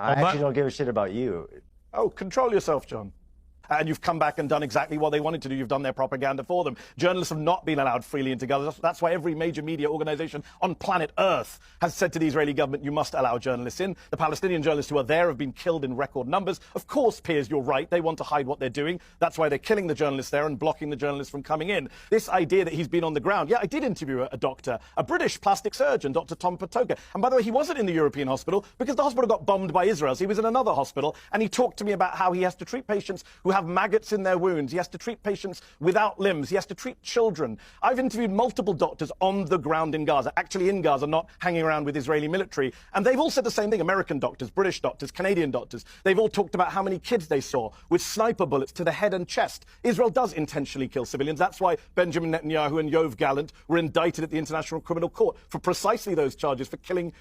I actually don't give a shit about you. Oh, control yourself, John. And you've come back and done exactly what they wanted to do. You've done their propaganda for them. Journalists have not been allowed freely into Gaza. That's why every major media organization on planet Earth has said to the Israeli government, you must allow journalists in. The Palestinian journalists who are there have been killed in record numbers. Of course, Piers, you're right. They want to hide what they're doing. That's why they're killing the journalists there and blocking the journalists from coming in. This idea that he's been on the ground. Yeah, I did interview a doctor, a British plastic surgeon, Dr. Tom Patoka. And by the way, he wasn't in the European hospital because the hospital got bombed by Israel. So he was in another hospital. And he talked to me about how he has to treat patients who have maggots in their wounds. He has to treat patients without limbs. He has to treat children. I've interviewed multiple doctors on the ground in Gaza, actually in Gaza, not hanging around with Israeli military. And they've all said the same thing. American doctors, British doctors, Canadian doctors. They've all talked about how many kids they saw with sniper bullets to the head and chest. Israel does intentionally kill civilians. That's why Benjamin Netanyahu and Yoav Gallant were indicted at the International Criminal Court for precisely those charges, for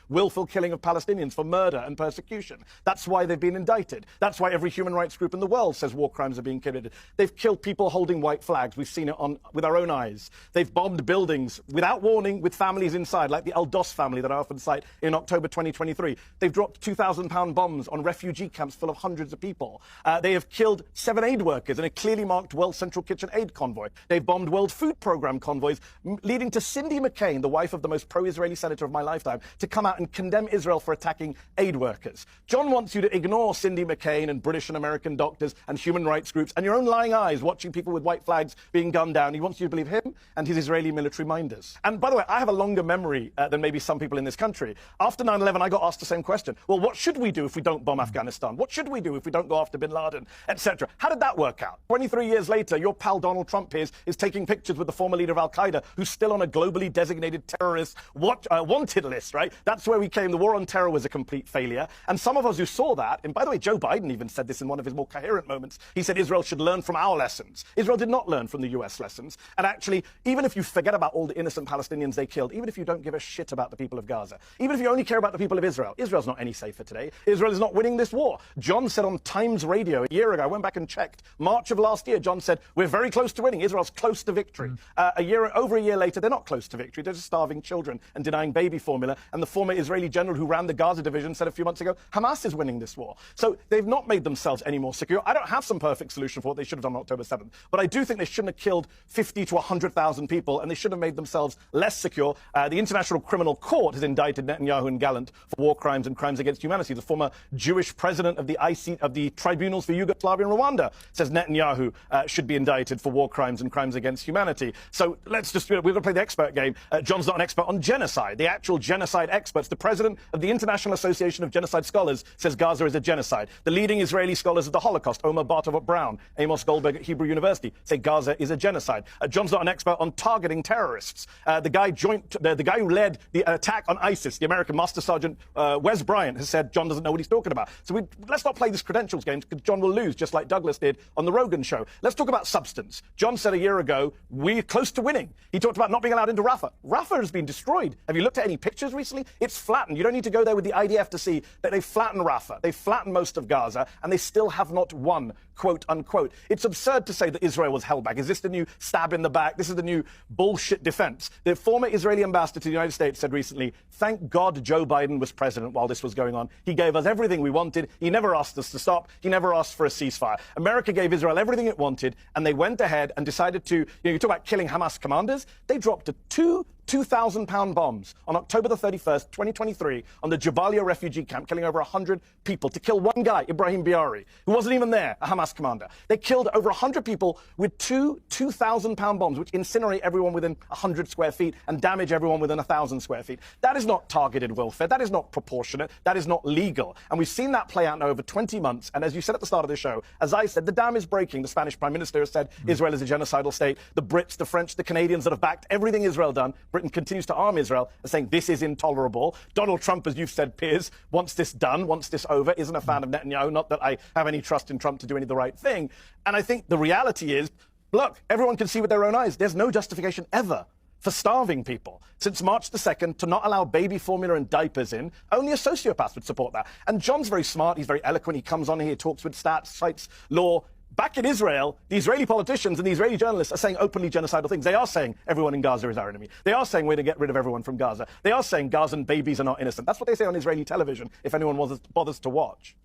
willful killing of Palestinians, for murder and persecution. That's why they've been indicted. That's why every human rights group in the world says war crimes are being committed. They've killed people holding white flags. We've seen it with our own eyes. They've bombed buildings without warning with families inside, like the El Dos family that I often cite in October 2023. They've dropped 2,000-pound bombs on refugee camps full of hundreds of people. They have killed 7 aid workers in a clearly marked World Central Kitchen aid convoy. They've bombed World Food Programme convoys, leading to Cindy McCain, the wife of the most pro-Israeli senator of my lifetime, to come out and condemn Israel for attacking aid workers. John wants you to ignore Cindy McCain and British and American doctors and human rights groups and your own lying eyes watching people with white flags being gunned down. He wants you to believe him and his Israeli military minders. And by the way, I have a longer memory than maybe some people in this country. After 9/11, I got asked the same question. Well, what should we do if we don't bomb Afghanistan? What should we do if we don't go after bin Laden, etc.? How did that work out? 23 years later, your pal Donald Trump is taking pictures with the former leader of Al-Qaeda, who's still on a globally designated terrorist wanted list, right? That's where we came. The war on terror was a complete failure. And some of us who saw that, and by the way, Joe Biden even said this in one of his more coherent moments, he said Israel should learn from our lessons. Israel did not learn from the US lessons. And actually, even if you forget about all the innocent Palestinians they killed, even if you don't give a shit about the people of Gaza, even if you only care about the people of Israel, Israel's not any safer today. Israel is not winning this war. John said on Times Radio a year ago, I went back and checked, March of last year, John said, we're very close to winning. Israel's close to victory. Over a year later, they're not close to victory. They're just starving children and denying baby formula. And the former Israeli general who ran the Gaza division said a few months ago, Hamas is winning this war. So they've not made themselves any more secure. I don't have some perfect solution for what they should have done on October 7th. But I do think they shouldn't have killed 50 to 100,000 people, and they should have made themselves less secure. The International Criminal Court has indicted Netanyahu and Gallant for war crimes and crimes against humanity. The former Jewish president of the tribunals for Yugoslavia and Rwanda says Netanyahu should be indicted for war crimes and crimes against humanity. So let's just, we're going to play the expert game. John's not an expert on genocide. The actual genocide experts, the president of the International Association of Genocide Scholars says Gaza is a genocide. The leading Israeli scholars of the Holocaust, Omar Bartavot Brown, Amos Goldberg at Hebrew University, say Gaza is a genocide. John's not an expert on targeting terrorists. The guy who led the attack on ISIS, the American Master Sergeant Wes Bryant, has said John doesn't know what he's talking about. So let's not play this credentials game, because John will lose, just like Douglas did on the Rogan show. Let's talk about substance. John said a year ago, we're close to winning. He talked about not being allowed into Rafah. Rafah has been destroyed. Have you looked at any pictures recently? It's flattened. You don't need to go there with the IDF to see that they flattened Rafah. They flattened most of Gaza, and they still have not won, quote unquote. It's absurd to say that Israel was held back. Is this the new stab in the back? This is the new bullshit defense. The former Israeli ambassador to the United States said recently, thank God Joe Biden was president while this was going on. He gave us everything we wanted. He never asked us to stop. He never asked for a ceasefire. America gave Israel everything it wanted, and they went ahead and decided to, you talk about killing Hamas commanders. They dropped 2,000-pound bombs on October the 31st, 2023, on the Jabalia refugee camp, killing over 100 people, to kill one guy, Ibrahim Biari, who wasn't even there, a Hamas commander. They killed over 100 people with 2,000-pound bombs, which incinerate everyone within 100 square feet and damage everyone within 1,000 square feet. That is not targeted welfare. That is not proportionate. That is not legal. And we've seen that play out now over 20 months. And as you said at the start of the show, as I said, the dam is breaking. The Spanish Prime Minister has said Israel is a genocidal state. The Brits, the French, the Canadians that have backed everything Israel done, Britain continues to arm Israel, are saying this is intolerable. Donald Trump, as you've said, Piers, wants this done, wants this over, isn't a fan of Netanyahu. Not that I have any trust in Trump to do any of the right thing. And I think the reality is, look, everyone can see with their own eyes, there's no justification ever for starving people. Since March the 2nd, to not allow baby formula and diapers in, only a sociopath would support that. And John's very smart, he's very eloquent, he comes on here, he talks with stats, cites law. Back in Israel, the Israeli politicians and the Israeli journalists are saying openly genocidal things. They are saying everyone in Gaza is our enemy. They are saying we're going to get rid of everyone from Gaza. They are saying Gazan babies are not innocent. That's what they say on Israeli television, if anyone bothers to watch.